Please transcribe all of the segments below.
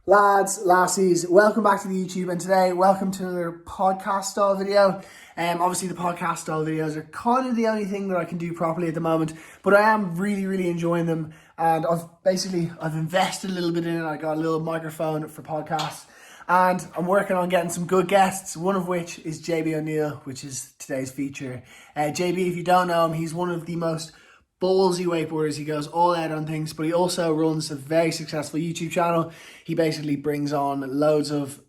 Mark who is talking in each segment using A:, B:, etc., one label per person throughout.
A: Lads, lassies, welcome back to the YouTube, and today, welcome to another podcast style video. Obviously, the podcast style videos are kind of the only thing that I can do properly at the moment, but I am really enjoying them, and I've invested a little bit in it. I got a little microphone for podcasts, and I'm working on getting some good guests. One of which is JB O'Neill, which is today's feature. JB, if you don't know him, he's one of the most ballsy wakeboarders. He goes all out on things, but he also runs a very successful YouTube channel. He basically brings on loads of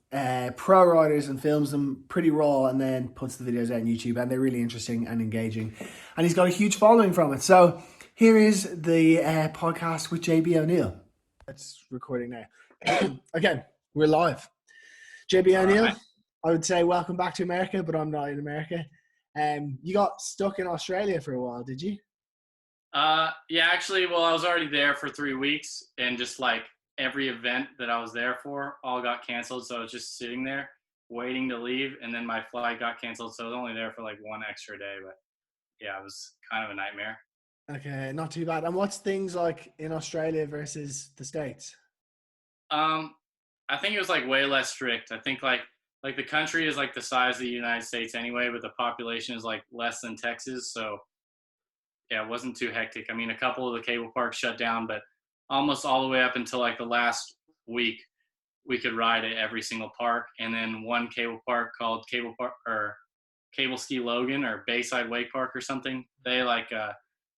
A: pro riders and films them pretty raw and then puts the videos out on YouTube, and they're really interesting and engaging. And he's got a huge following from it. So here is the podcast with JB O'Neill. It's recording now. Again, we're live. JB O'Neill, right. I would say welcome back to America, but I'm not in America. You got stuck in Australia for a while, did you?
B: Yeah, actually, well, I was already there for 3 weeks, and just like every event that I was there for all got canceled. So I was just sitting there waiting to leave, and then my flight got canceled. So I was only there for like one extra day, but yeah, it was kind of a nightmare.
A: Okay, not too bad. And what's things like in Australia versus the States?
B: I think it was like way less strict. I think like the country is like the size of the United States anyway, but the population is like less than Texas. So yeah, it wasn't too hectic. I mean, a couple of the cable parks shut down, but almost all the way up until like the last week, we could ride at every single park. And then one cable park called Cable Ski Logan or Bayside Wake Park or something, they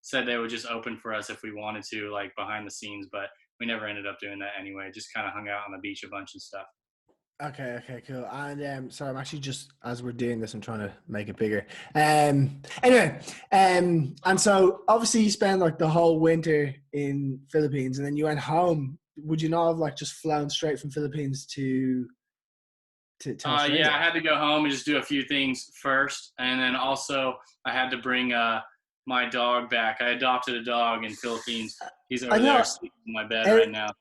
B: said they would just open for us if we wanted to, like behind the scenes, but we never ended up doing that anyway. Just kind of hung out on the beach a bunch and stuff.
A: Okay, cool. And sorry, I'm actually just, as we're doing this, I'm trying to make it bigger. Anyway, and so obviously you spent like the whole winter in Philippines, and then you went home. Would you not have like just flown straight from Philippines to Australia?
B: Yeah, I had to go home and just do a few things first, and then also I had to bring my dog back. I adopted a dog in Philippines. He's over there sleeping in my bed right now.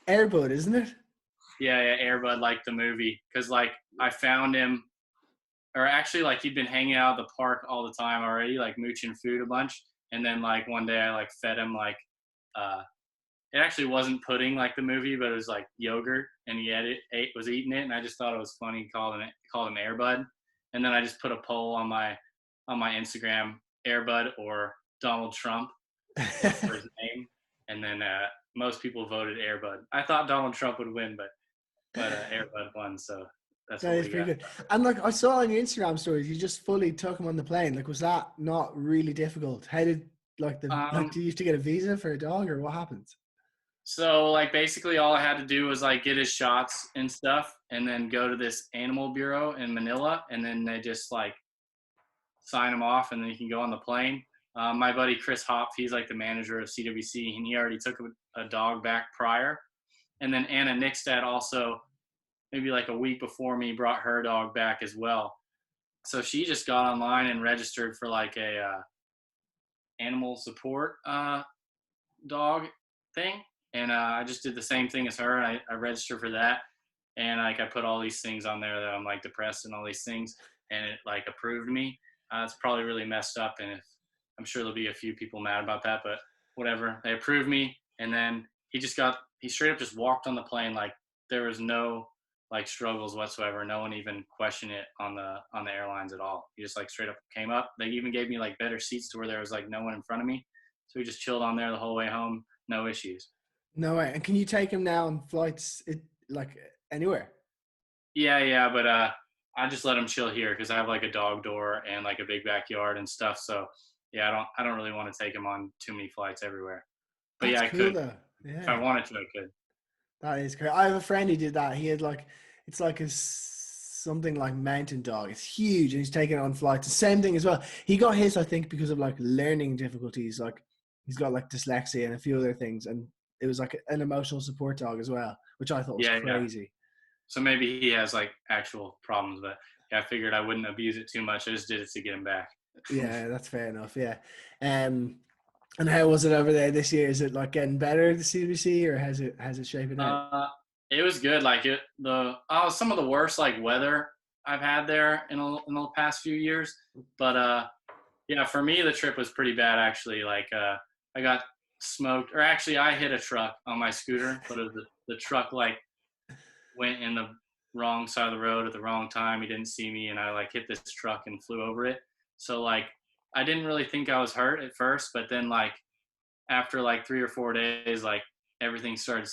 A: Air Bud, isn't it?
B: Yeah, Air Bud, like the movie, because like I found him, or actually like he'd been hanging out at the park all the time already, like mooching food a bunch, and then like one day I like fed him like it actually wasn't pudding like the movie, but it was like yogurt, and he was eating it, and I just thought it was funny called him Air Bud, and then I just put a poll on my Instagram, Air Bud or Donald Trump for his name, and then most people voted Air Bud. I thought Donald Trump would win, but Air Bud won, so that's what we got.
A: Good. And like I saw on your Instagram stories, you just fully took him on the plane. Like, was that not really difficult? How did do you have to get a visa for a dog, or what happens?
B: So like basically all I had to do was like get his shots and stuff, and then go to this animal bureau in Manila, and then they just like sign him off, and then you can go on the plane. My buddy Chris Hopf, he's like the manager of CWC, and he already took a dog back prior. And then Anna Nickstad also, maybe like a week before me, brought her dog back as well. So she just got online and registered for like a animal support dog thing. And I just did the same thing as her. And I registered for that. And like I put all these things on there that I'm like depressed and all these things. And it like approved me. It's probably really messed up. And I'm sure there'll be a few people mad about that, but whatever. They approved me. And then he straight up just walked on the plane. Like there was no like struggles whatsoever. No one even questioned it on the airlines at all. He just like straight up came up. They even gave me like better seats to where there was like no one in front of me. So we just chilled on there the whole way home. No issues.
A: No way. And can you take him now on flights like anywhere?
B: Yeah. But I just let him chill here because I have like a dog door and like a big backyard and stuff. So yeah, I don't really want to take him on too many flights everywhere. But
A: That's
B: yeah, I
A: cool,
B: could.
A: though. Yeah.
B: If I wanted to, I could.
A: That is great. I have a friend who did that. He had like, it's like something like mountain dog. It's huge, and he's taking it on flights. The same thing as well. He got his, I think, because of like learning difficulties. Like he's got like dyslexia and a few other things, and it was like an emotional support dog as well, which I thought was crazy. Yeah.
B: So maybe he has like actual problems, but yeah, I figured I wouldn't abuse it too much. I just did it to get him back.
A: Yeah, that's fair enough. Yeah. And how was it over there this year? Is it like getting better, the CBC, or has it shaping out?
B: It was good. Like some of the worst like weather I've had there in the past few years. But yeah, for me the trip was pretty bad actually. Like I got smoked, or actually I hit a truck on my scooter, but it was the truck like went in the wrong side of the road at the wrong time. He didn't see me, and I like hit this truck and flew over it. So like I didn't really think I was hurt at first, but then like after like 3 or 4 days, like everything started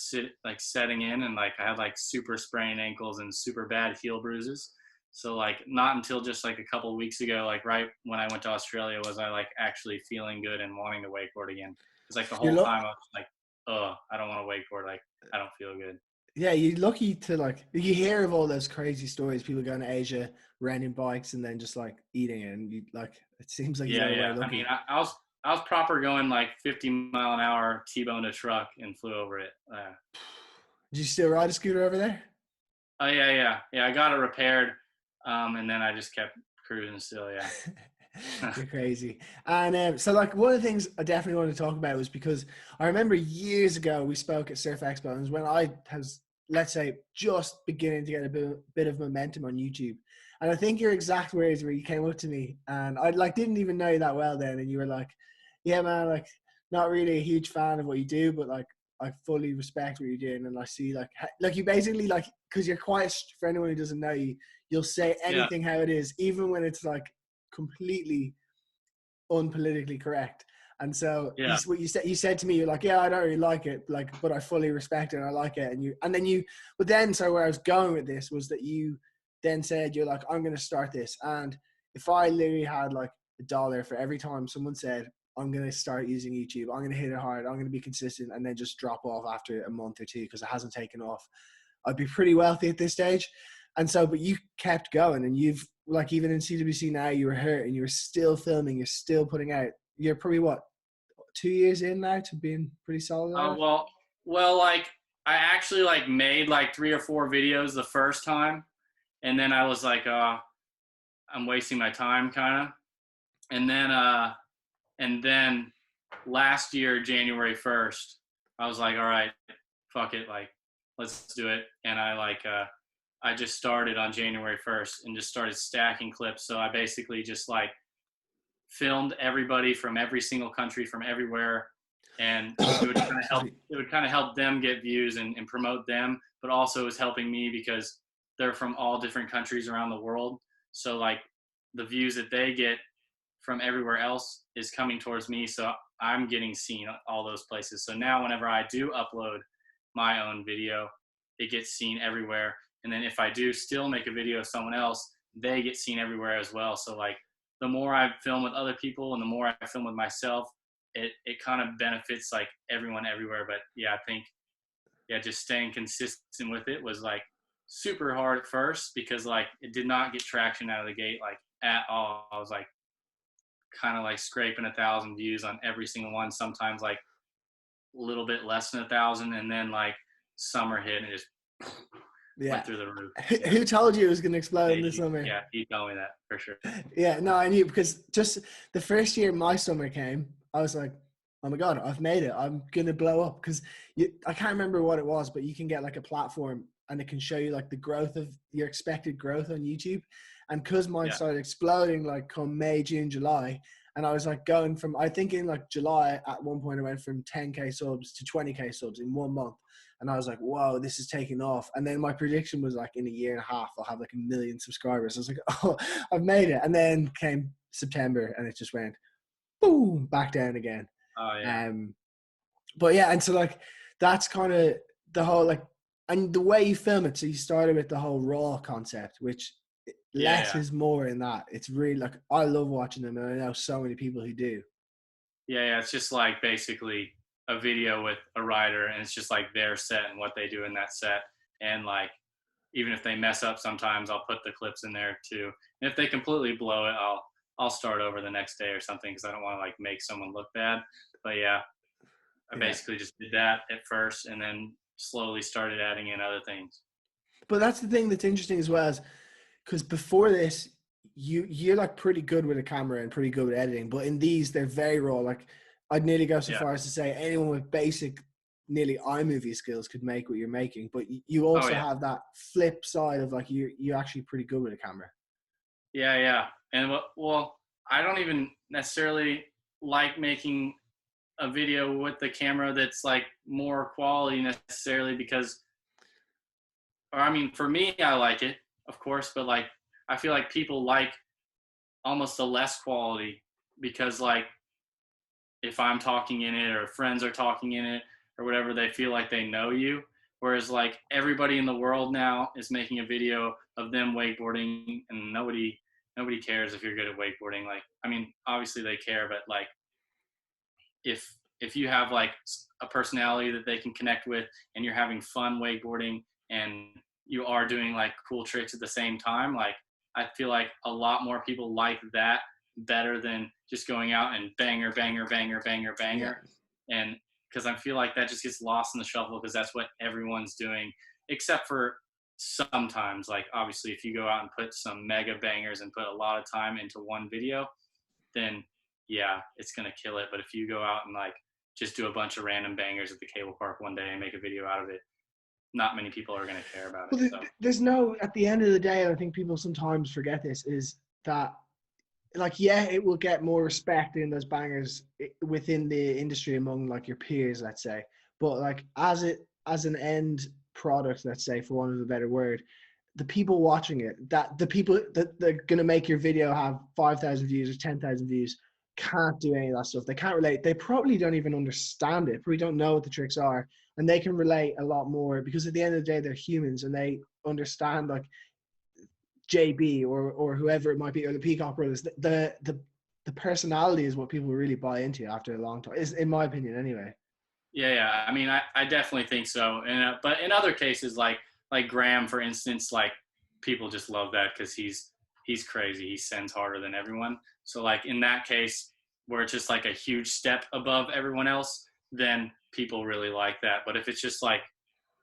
B: setting in, and like I had like super sprained ankles and super bad heel bruises. So like not until just like a couple of weeks ago, like right when I went to Australia, was I like actually feeling good and wanting to wakeboard again. It's like the
A: You're
B: whole
A: lo-
B: time I was like, oh, I don't want to wakeboard. Like I don't feel good.
A: yeah, you're lucky to like you hear of all those crazy stories, people going to Asia, renting bikes, and then just like eating it, and you like it seems like
B: Yeah,
A: you're way
B: yeah. I mean,
A: lucky.
B: I was proper going like 50 mile an hour, T-boned a truck and flew over it.
A: Did you still ride a scooter over there?
B: Oh yeah, yeah, yeah. I got it repaired, and then I just kept cruising still. Yeah.
A: You're crazy. And so, like, one of the things I definitely want to talk about was because I remember years ago we spoke at Surf Expo, and it was when I was, let's say, just beginning to get a bit of momentum on YouTube. And I think your exact words where you came up to me, and I like didn't even know you that well then, and you were like, "Yeah, man, like, not really a huge fan of what you do, but like, I fully respect what you're doing, and I see like you basically like because you're quite for anyone who doesn't know you, you'll say
B: Yeah,
A: anything how it is, even when it's like completely unpolitically correct. And so
B: yeah,
A: what you said to me, you're like, yeah, I don't really like it, like, but I fully respect it and I like it. But then, so where I was going with this was that you then said, you're like, I'm going to start this. And if I literally had like $1 for every time someone said, I'm going to start using YouTube, I'm going to hit it hard, I'm going to be consistent, and then just drop off after a month or two because it hasn't taken off, I'd be pretty wealthy at this stage. And so, but you kept going, and you've like even in CWC now, you were hurt and you were still filming, you're still putting out. You're probably what 2 years in now to being pretty solid at it.
B: well, like I actually like made like 3 or 4 videos the first time, and then I was like, I'm wasting my time, kind of. And then last year, January 1st, I was like, all right, fuck it, like let's do it. And I just started on January 1st and just started stacking clips. So I basically just like filmed everybody from every single country from everywhere, and it would kind of
A: Excuse
B: help
A: me.
B: it would kind of help them get views and promote them, but also it was helping me because they're from all different countries around the world. So like the views that they get from everywhere else is coming towards me, so I'm getting seen all those places. So now whenever I do upload my own video, it gets seen everywhere. And then if I do still make a video of someone else, they get seen everywhere as well. So like the more I film with other people and the more I film with myself, it kind of benefits like everyone everywhere. But yeah, I think just staying consistent with it was like super hard at first because like it did not get traction out of the gate like at all. I was like kind of like scraping 1,000 views on every single one, sometimes like a little bit less than 1,000, and then like summer hit and it just went
A: Yeah.
B: through the roof. Yeah.
A: Who told you it was going to explode in the summer?
B: Yeah, he told me that for sure.
A: Yeah, no, I knew because just the first year my summer came, I was like, oh my God, I've made it. I'm going to blow up because I can't remember what it was, but you can get like a platform and it can show you like the growth of your expected growth on YouTube. And because mine
B: Yeah,
A: started exploding like come May, June, July, and I was like going from, I think in like July at one point I went from 10K subs to 20K subs in 1 month. And I was like, whoa, this is taking off. And then my prediction was like in a year and a half, I'll have like 1 million subscribers. I was like, oh, I've made it. And then came September and it just went boom, back down again.
B: oh yeah,
A: But yeah, and so like, that's kind of the whole like, and the way you film it. So you started with the whole raw concept, which
B: yeah,
A: less
B: yeah.
A: is more in that. It's really like, I love watching them. And I know so many people who do.
B: Yeah, it's just like basically a video with a writer, and it's just like their set and what they do in that set. And like, even if they mess up, sometimes I'll put the clips in there too. And if they completely blow it, I'll start over the next day or something because I don't want to like make someone look bad. But yeah, I
A: Yeah.
B: basically just did that at first, and then slowly started adding in other things.
A: But that's the thing that's interesting as well, is because before this, you're like pretty good with a camera and pretty good with editing, but in these they're very raw. Like I'd nearly go so
B: Yeah.
A: far as to say anyone with basic, nearly iMovie skills could make what you're making. But you
B: Oh
A: also
B: yeah.
A: have that flip side of like you're actually pretty good with a camera.
B: Yeah, yeah. And well, I don't even necessarily like making a video with the camera that's like more quality necessarily because or I mean, for me, I like it, of course, but like, I feel like people like almost the less quality because like if I'm talking in it or friends are talking in it or whatever, they feel like they know you. Whereas like everybody in the world now is making a video of them wakeboarding, and nobody cares if you're good at wakeboarding. Like, I mean, obviously they care, but like if you have like a personality that they can connect with and you're having fun wakeboarding and you are doing like cool tricks at the same time, like I feel like a lot more people like that better than just going out and banger banger banger banger
A: Yeah.
B: banger. And because I feel like that just gets lost in the shuffle because that's what everyone's doing, except for sometimes, like obviously if you go out and put some mega bangers and put a lot of time into one video, then yeah, it's gonna kill it. But if you go out and like just do a bunch of random bangers at the cable park one day and make a video out of it, not many people are gonna care about it.
A: Well,
B: So
A: there's no, at the end of the day, I think people sometimes forget this, is that, like, yeah, it will get more respect in those bangers within the industry among like your peers, let's say. But like as an end product, let's say, for want of a better word, the people watching it, that the people that they're gonna make your video have 5,000 views or 10,000 views, can't do any of that stuff. They can't relate. They probably don't even understand it. Probably don't know what the tricks are, and they can relate a lot more because at the end of the day, they're humans and they understand like JB or whoever it might be, or the Peacock Brothers. The personality is what people really buy into after a long time. Is in my opinion, anyway.
B: yeah. I mean, I definitely think so. And but in other cases, like Graham, for instance, like people just love that because he's crazy. He sends harder than everyone. So like in that case, where it's just like a huge step above everyone else, then people really like that. But if it's just like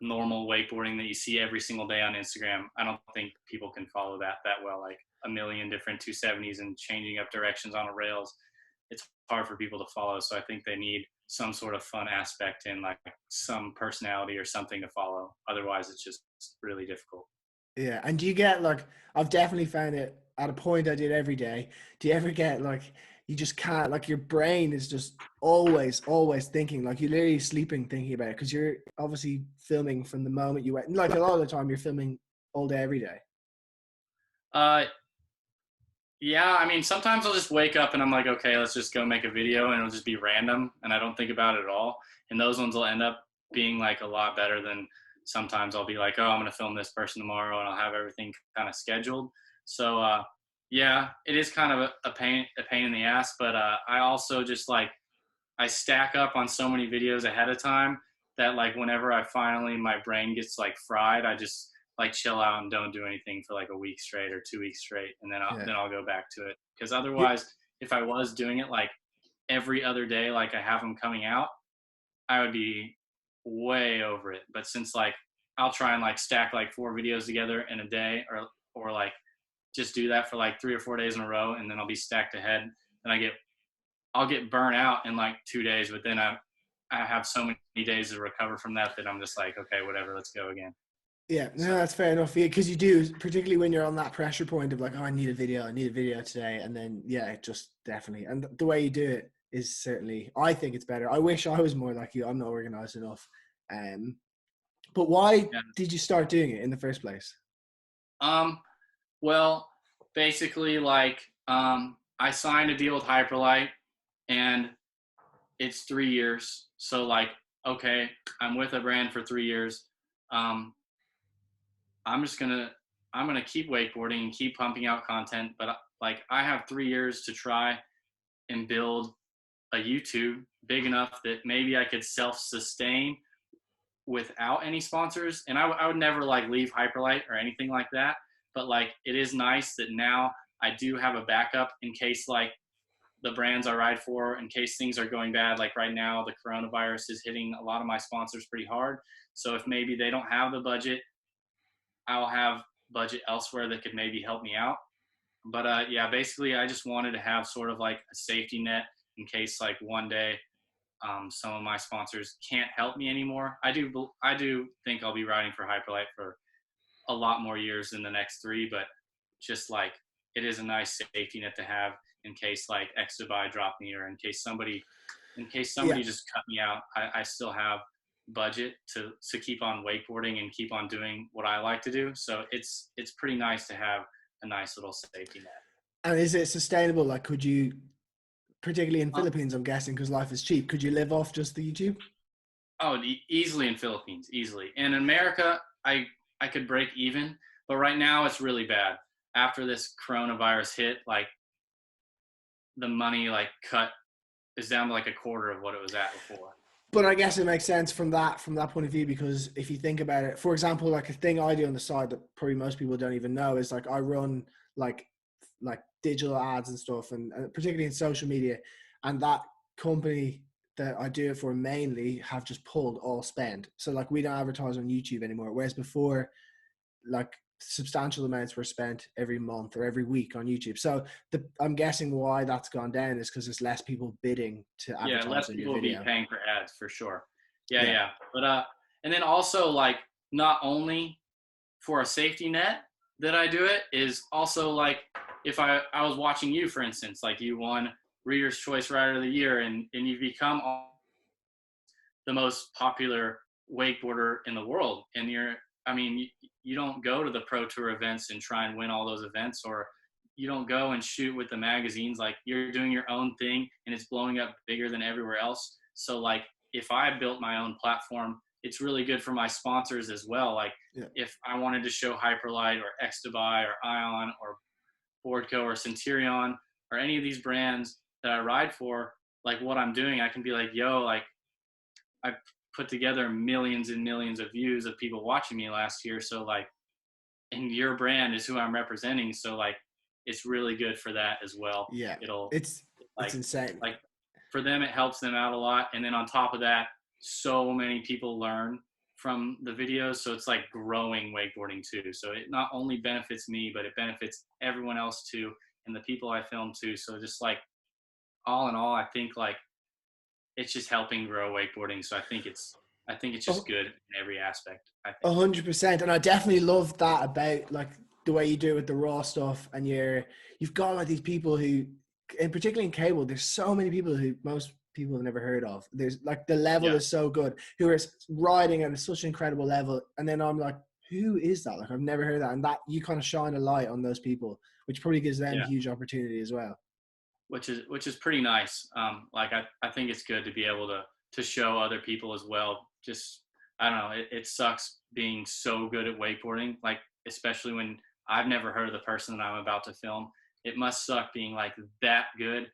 B: normal wakeboarding that you see every single day on Instagram, I don't think people can follow that well. Like a million different 270s and changing up directions on a rails, it's hard for people to follow. So I think they need some sort of fun aspect and like some personality or something to follow. Otherwise, it's just really difficult.
A: Yeah, and do you get like, I've definitely found it at a point I did every day. Do you ever get like, you just can't, like your brain is just always thinking, like you're literally sleeping thinking about it because you're obviously filming from the moment you went. Like a lot of the time, you're filming all day every day.
B: Uh, yeah, I mean, sometimes I'll just wake up and I'm like, okay, let's just go make a video, and it'll just be random, and I don't think about it at all. And those ones will end up being like a lot better than sometimes I'll be like, oh, I'm gonna film this person tomorrow, and I'll have everything kind of scheduled. So yeah, it is kind of a pain in the ass, but I also just like I stack up on so many videos ahead of time that like whenever I finally my brain gets like fried, I just like chill out and don't do anything for like a week straight or 2 weeks straight, and then
A: Yeah.
B: I'll go back to it. Because
A: You-
B: otherwise, if I was doing it like every other day, like I have them coming out, I would be way over it. But since like I'll try and like stack like 4 videos together in a day, or like just do that for like 3 or 4 days in a row, and then I'll be stacked ahead. And I'll get burnt out in like 2 days, but then I have so many days to recover from that I'm just like, okay, whatever, let's go again.
A: Yeah,
B: So
A: no, that's fair enough. Yeah, because you do, particularly when you're on that pressure point of like, oh, I need a video today, and then yeah, it just definitely, and the way you do it is certainly, I think it's better. I wish I was more like you. I'm not organized enough. Um, but why
B: yeah.
A: did you start doing it in the first place?
B: Um, well, basically, like, I signed a deal with Hyperlight, and it's 3 years. So, like, okay, I'm with a brand for 3 years. Um, I'm just gonna I'm gonna keep wakeboarding and keep pumping out content, but like, I have 3 years to try and build a YouTube big enough that maybe I could self-sustain without any sponsors. And I would never like leave Hyperlight or anything like that. But like, it is nice that now I do have a backup in case like the brands I ride for, in case things are going bad. Like right now, the coronavirus is hitting a lot of my sponsors pretty hard. So if maybe they don't have the budget, I'll have budget elsewhere that could maybe help me out. But yeah, basically, I just wanted to have sort of like a safety net in case like one day some of my sponsors can't help me anymore. I do think I'll be riding for Hyperlight for a lot more years than the next 3, but just like it is a nice safety net to have in case like X Dubai dropped me, or in case somebody
A: Yeah,
B: just cut me out. I still have budget to keep on wakeboarding and keep on doing what I like to do. So it's pretty nice to have a nice little safety net.
A: And is it sustainable? Like, could you, particularly in
B: Uh,
A: Philippines, I'm guessing because life is cheap, could you live off just the YouTube?
B: Oh, easily in Philippines, easily. And in America, I could break even, but right now it's really bad. After this coronavirus hit, like the money like cut is down to like a quarter of what it was at before.
A: But I guess it makes sense from that point of view, because if you think about it, for example, like a thing I do on the side that probably most people don't even know is like I run like digital ads and stuff, and particularly in social media, and that company that I do it for mainly have just pulled all spend. So like we don't advertise on YouTube anymore, whereas before, like substantial amounts were spent every month or every week on YouTube. So I'm guessing why that's gone down is because there's less people bidding to
B: Yeah,
A: advertise
B: less
A: on
B: people
A: your
B: will be
A: video.
B: paying for ads for sure. Yeah,
A: Yeah.
B: yeah. But and then also like not only for a safety net that I do it is also like if I was watching you for instance, like you won Reader's Choice Rider of the Year and you've become the most popular wakeboarder in the world, and I mean you don't go to the pro tour events and try and win all those events, or you don't go and shoot with the magazines. Like you're doing your own thing and it's blowing up bigger than everywhere else. So like if I built my own platform, it's really good for my sponsors as well. Like
A: Yeah.
B: if I wanted to show Hyperlight or Xtabuy or Ion or Boardco or Centurion or any of these brands that I ride for, like what I'm doing, I can be like, yo, like I put together millions and millions of views of people watching me last year. So like, and your brand is who I'm representing. So like, it's really good for that as well.
A: Yeah.
B: It'll
A: It's
B: like,
A: insane.
B: like for them, it helps them out a lot. And then on top of that, so many people learn from the videos. So it's like growing wakeboarding too. So it not only benefits me, but it benefits everyone else too. And the people I film too. So just like all in all, I think like it's just helping grow wakeboarding. So I think it's just good in every aspect. I think.
A: 100%. And I definitely love that about like the way you do it with the raw stuff. And you've got like these people who, and particularly in cable, there's so many people who most people have never heard of. There's like the level
B: Yeah,
A: is so good, who are riding at such an incredible level. And then I'm like, who is that? Like I've never heard that. And that you kind of shine a light on those people, which probably gives them
B: yeah,
A: huge opportunity as well.
B: which is pretty nice. Like I think it's good to be able to show other people as well. Just I don't know, it sucks being so good at wakeboarding, like especially when I've never heard of the person that I'm about to film. It must suck being like that good.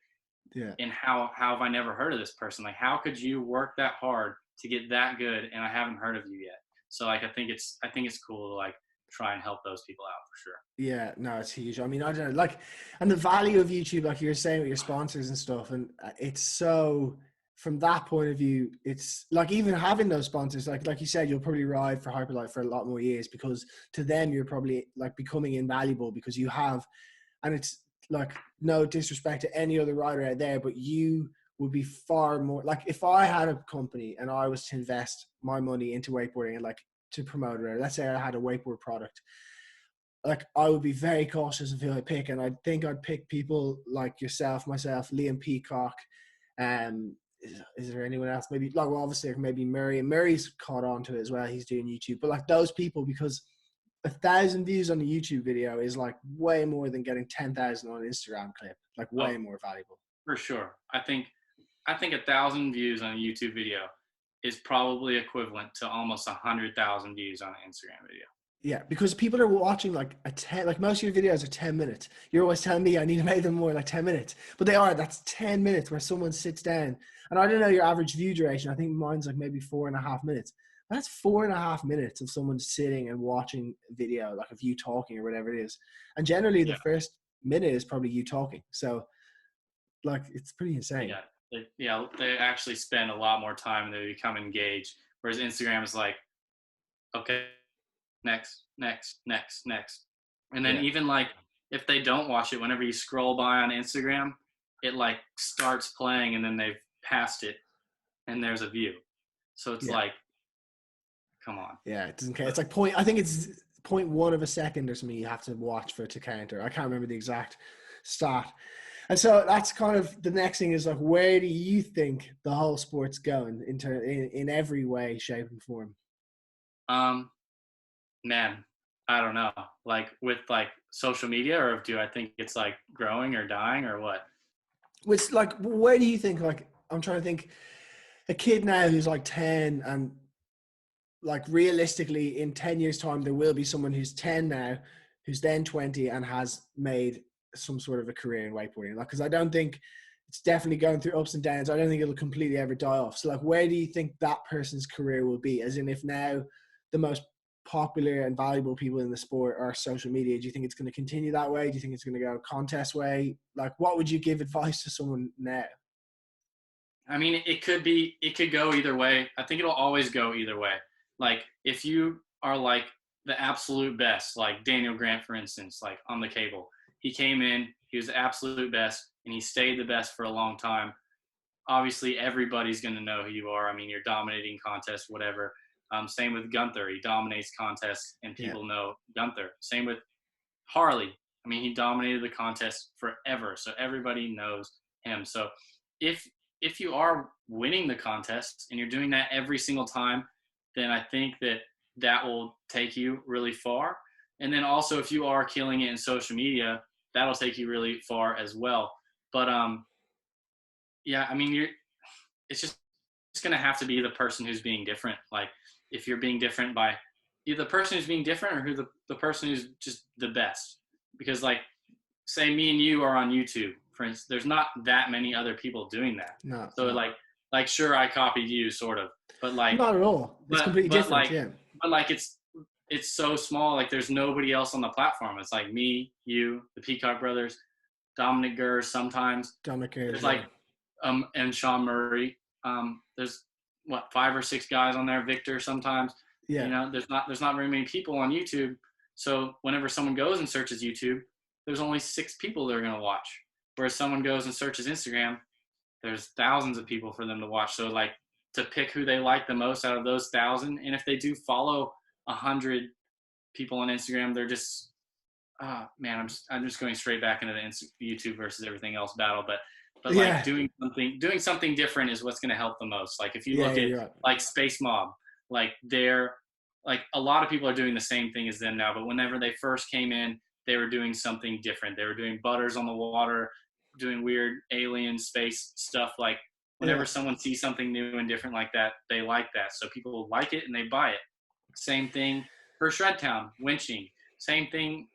A: Yeah.
B: And how have I never heard of this person? Like how could you work that hard to get that good and I haven't heard of you yet? So like I think it's cool to like try and help those people out for sure.
A: Yeah, no, it's huge. I mean, I don't know, like, and the value of YouTube, like you were saying with your sponsors and stuff, and it's so, from that point of view, it's like even having those sponsors, like you said, you'll probably ride for Hyperlight for a lot more years because to them you're probably like becoming invaluable because you have, and it's like no disrespect to any other rider out there, but you would be far more like if I had a company and I was to invest my money into wakeboarding and like to promote it, or let's say I had a wakeboard product, like I would be very cautious of who I pick, and I think I'd pick people like yourself, myself, Liam Peacock. Is there anyone else? Maybe like well, obviously maybe Murray. And Murray's caught on to it as well. He's doing YouTube, but like those people, because 1,000 views on a YouTube video is like way more than getting 10,000 on an Instagram clip. Like way
B: Oh,
A: more valuable.
B: for sure. I think 1,000 views on a YouTube video is probably equivalent to almost 100,000 views on an Instagram video.
A: Yeah, because people are watching like like most of your videos are 10 minutes. You're always telling me I need to make them more like 10 minutes, but they are. That's 10 minutes where someone sits down. And I don't know your average view duration. I think mine's like maybe 4.5 minutes. That's 4.5 minutes of someone sitting and watching video, like of you talking or whatever it is. And generally the
B: Yeah,
A: first minute is probably you talking. So like, it's pretty insane.
B: yeah, they actually spend a lot more time and they become engaged. Whereas Instagram is like, okay, next, next, next, next, and then
A: Yeah.
B: even like if they don't watch it, whenever you scroll by on Instagram, it like starts playing and then they've passed it and there's a view. So it's
A: Yeah.
B: like, come on.
A: Yeah. It doesn't count. It's like I think it's 0.1 of a second or something you have to watch for it to counter. I can't remember the exact stat. And so that's kind of the next thing is like, where do you think the whole sport's going in every way, shape, and form?
B: Um, Man, I don't know. Like with like social media, or do I think it's like growing or dying or what?
A: Which like, where do you think like I'm trying to think a kid now who's like 10 and like realistically in 10 years time there will be someone who's 10 now who's then 20 and has made some sort of a career in wakeboarding, like because I don't think it's definitely going through ups and downs. I don't think it'll completely ever die off. So like, where do you think that person's career will be, as in if now the most popular and valuable people in the sport are social media, do you think it's going to continue that way? Do you think it's going to go contest way? Like, what would you give advice to someone now?
B: I mean, it could go either way. I think it'll always go either way. Like if you are like the absolute best, like Daniel Grant, for instance, like on the cable, he came in, he was the absolute best, and he stayed the best for a long time. Obviously, everybody's going to know who you are. I mean, you're dominating contests, whatever. Same with Gunther. He dominates contests, and
A: Yeah.
B: people know Gunther. Same with Harley. I mean, he dominated the contest forever, so everybody knows him. So if if you are winning the contest and you're doing that every single time, then I think that that will take you really far. And then also, if you are killing it in social media, that'll take you really far as well. But yeah, I mean, it's just it's gonna have to be the person who's being different. Like if you're being different by either the person who's being different or who the person who's just the best. Because like say me and you are on YouTube, for instance, there's not that many other people doing that.
A: No,
B: So
A: no,
B: like sure I copied you sort of, but like
A: not at all. It's completely
B: but
A: different.
B: like
A: Yeah.
B: but like it's so small. Like there's nobody else on the platform. It's like me, you, the Peacock brothers, Dominic Gers sometimes.
A: Dominic,
B: There's
A: yeah.
B: like and Sean Murray. There's what 5 or 6 guys on there. Victor sometimes. You
A: Yeah.
B: know, there's not very many people on YouTube. So whenever someone goes and searches YouTube, there's only 6 people they're gonna watch. Whereas someone goes and searches Instagram, there's thousands of people for them to watch. So like to pick who they like the most out of those 1,000, and if they do follow 100 people on Instagram, they're just man, I'm just going straight back into the YouTube versus everything else battle. But like
A: Yeah.
B: doing something different is what's going to help the most. Like if you
A: Yeah,
B: look
A: yeah,
B: at
A: you're right.
B: like Space Mob, like they're like a lot of people are doing the same thing as them now. But whenever they first came in, they were doing something different. They were doing butters on the water, doing weird alien space stuff. Like
A: Yeah.
B: whenever someone sees something new and different like that, they like that. So people like it and they buy it. Same thing for Shredtown, winching. Same thing.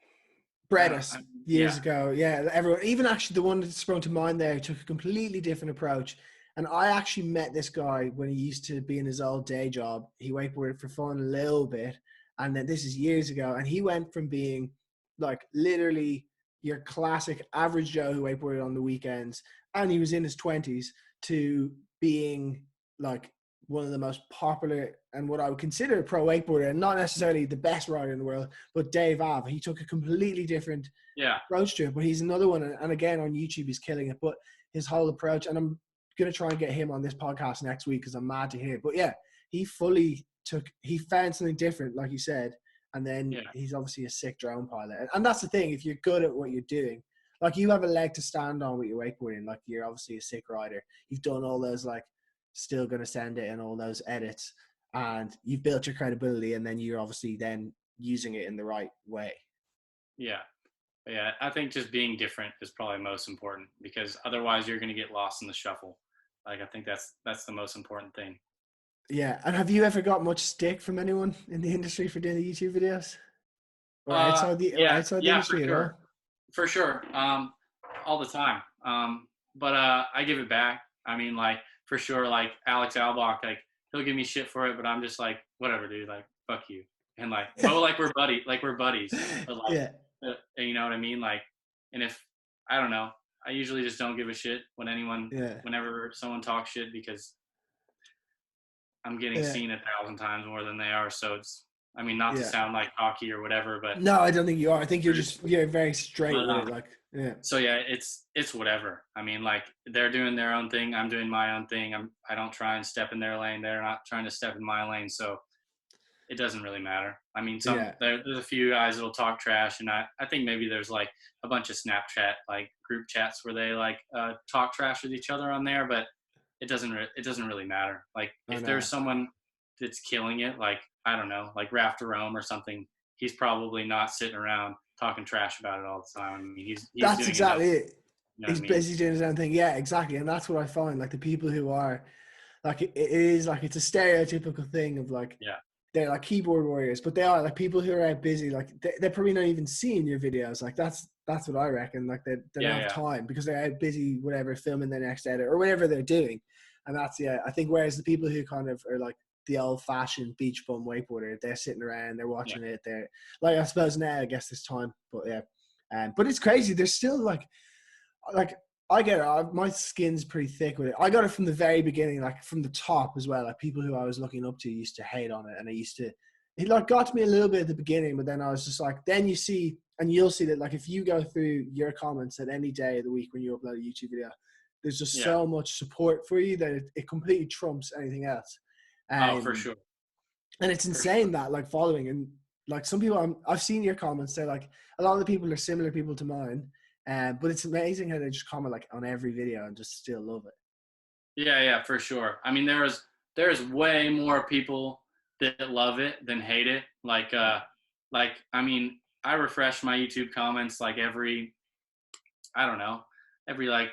A: Bredis
B: Yeah,
A: years ago. Yeah, everyone, even actually the one that sprung to mind there took a completely different approach. And I actually met this guy when he used to be in his old day job. He wakeboarded for fun a little bit. And then this is years ago. And he went from being like literally your classic average Joe who wakeboarded on the weekends, and he was in his 20s, to being like one of the most popular and what I would consider a pro wakeboarder, and not necessarily the best rider in the world, but Dave Av. He took a completely different
B: yeah,
A: approach to it, but he's another one. And again, on YouTube, he's killing it. But his whole approach, and I'm going to try and get him on this podcast next week because I'm mad to hear it. But yeah, he found something different, like you said. And then
B: yeah,
A: he's obviously a sick drone pilot. And that's the thing, if you're good at what you're doing, like you have a leg to stand on with your wakeboarding, like you're obviously a sick rider. You've done all those like still going to send it and all those edits, and you've built your credibility, and then you're obviously then using it in the right way.
B: yeah. Yeah, I think just being different is probably most important because otherwise you're going to get lost in the shuffle. Like I think that's the most important thing.
A: Yeah. And have you ever got much stick from anyone in the industry for doing the YouTube videos, or
B: Yeah,
A: outside the
B: yeah, for
A: industry at all?
B: sure, for sure. All the time. But I give it back. I mean, like for sure, like Alex Albach, like he'll give me shit for it, but I'm just like, whatever, dude. Like, fuck you. And like, oh, like we're buddies. But like,
A: Yeah.
B: you know what I mean? Like, and if I don't know, I usually just don't give a shit
A: Yeah.
B: whenever someone talks shit because I'm getting
A: Yeah.
B: seen 1,000 times more than they are. So it's, I mean, not to
A: Yeah.
B: sound like cocky or whatever, but
A: No, I don't think you are. I think you're very straight
B: but
A: with it. Like, yeah.
B: so yeah, it's whatever. I mean, like they're doing their own thing, I'm doing my own thing. I don't try and step in their lane. They're not trying to step in my lane. So it doesn't really matter. I mean,
A: Yeah.
B: there's a few guys that'll talk trash, and I think maybe there's like a bunch of Snapchat like group chats where they like talk trash with each other on there, but it doesn't really matter. Like
A: I
B: if
A: know.
B: there's someone that's killing it, like I don't know, like Rafter Rome or something, he's probably not sitting around talking trash about it all the time. I mean, he's
A: That's
B: doing his own.
A: exactly it.
B: You know what
A: He's
B: I mean?
A: busy doing his own thing. Yeah, exactly. And that's what I find. Like the people who are like it is like it's a stereotypical thing of like
B: Yeah,
A: they're like keyboard warriors, but they are like people who are out busy. Like they're probably not even seeing your videos. Like that's what I reckon. Like they don't
B: yeah,
A: have
B: yeah,
A: time because they're out busy, whatever, filming their next edit or whatever they're doing. And that's I think whereas the people who kind of are like the old fashioned beach bum wakeboarder, they're sitting around, they're
B: yeah,
A: watching it. They're like I suppose now I guess this time, but yeah. But it's crazy. There's still like I get it. My skin's pretty thick with it. I got it from the very beginning, like from the top as well. Like people who I was looking up to used to hate on it, and it like got to me a little bit at the beginning, but then I was just like, then you see, and you'll see that like if you go through your comments at any day of the week when you upload a YouTube video, there's just
B: yeah.
A: so much support for you that it completely trumps anything else.
B: Oh, for
A: Um,
B: sure,
A: and it's
B: for sure.
A: insane that like following and like some people I've seen your comments. They're like a lot of the people are similar people to mine, but it's amazing how they just comment like on every video and just still love it.
B: Yeah, yeah, for sure. I mean, there's way more people that love it than hate it. Like I mean, I refresh my YouTube comments like every I don't know, every like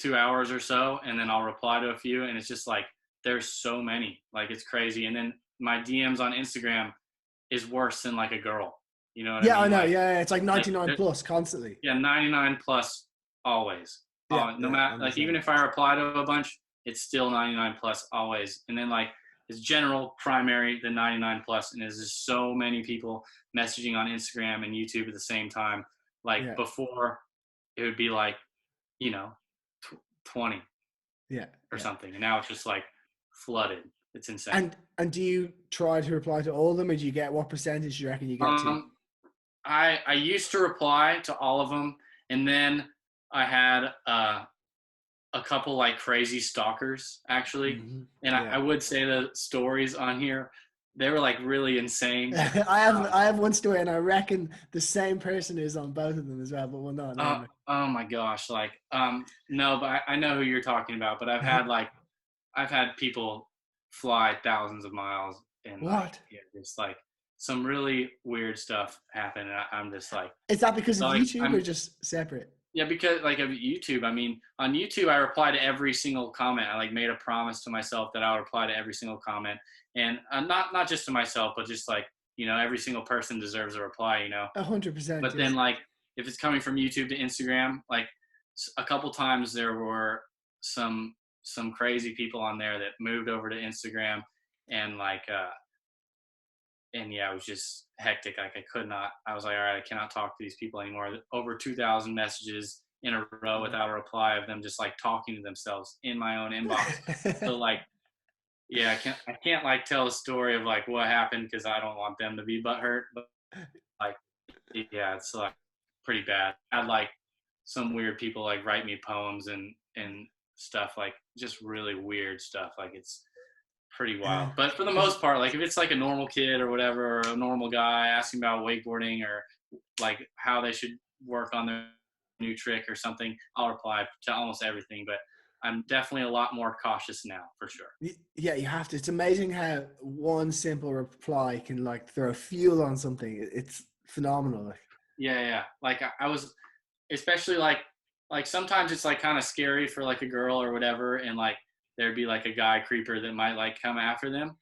B: 2 hours or so, and then I'll reply to a few, and it's just like there's so many, like it's crazy. And then my DMs on Instagram is worse than like a girl. You know what I
A: Yeah, I
B: mean?
A: know. Yeah, it's like
B: Like
A: 99 plus constantly.
B: yeah, 99 plus always.
A: Yeah,
B: No
A: yeah,
B: matter like even
A: understand.
B: if I reply to a bunch, it's still 99 plus always. And then like it's general primary the 99 plus, and there's just so many people messaging on Instagram and YouTube at the same time. Like
A: Yeah,
B: before, it would be like you know 20
A: yeah,
B: or
A: yeah.
B: something, and now it's just like flooded. It's insane.
A: And do you try to reply to all of them, or do you get what percentage do you reckon you get to?
B: Um, I used to reply to all of them, and then I had a couple like crazy stalkers actually,
A: Mm-hmm.
B: and I
A: Yeah.
B: would say the stories on here they were like really insane.
A: I have one story, and I reckon the same person is on both of them as well. But we'll not name
B: Oh my gosh, like no, but I know who you're talking about. But
A: it.
B: I've had people fly thousands of miles and like
A: What
B: yeah, just like some really weird stuff happen, and I'm just like
A: is that because of
B: like
A: YouTube or just separate?
B: yeah, because like of YouTube, I mean, on YouTube, I reply to every single comment. I like made a promise to myself that I would reply to every single comment, and not just to myself, but just like every single person deserves a reply.
A: 100%.
B: But
A: Yeah.
B: then like if it's coming from YouTube to Instagram, like a couple times there were some crazy people on there that moved over to Instagram, and like and yeah, it was just hectic. Like I could not. I was like, all right, I cannot talk to these people anymore. Over 2,000 messages in a row without a reply of them just like talking to themselves in my own inbox. So like, yeah, I can't like tell a story of like what happened because I don't want them to be butthurt. But like, yeah, it's like pretty bad. I had like some weird people like write me poems and stuff like just really weird stuff. Like it's pretty wild. But for the most part, like if it's like a normal kid or whatever, or a normal guy asking about wakeboarding or like how they should work on their new trick or something, I'll reply to almost everything. But I'm definitely a lot more cautious now, for sure.
A: Yeah, you have to. It's amazing how one simple reply can like throw fuel on something. It's phenomenal. Like,
B: Yeah, yeah. Like I was, especially like sometimes it's like kind of scary for like a girl or whatever, and like there'd be like a guy creeper that might like come after them.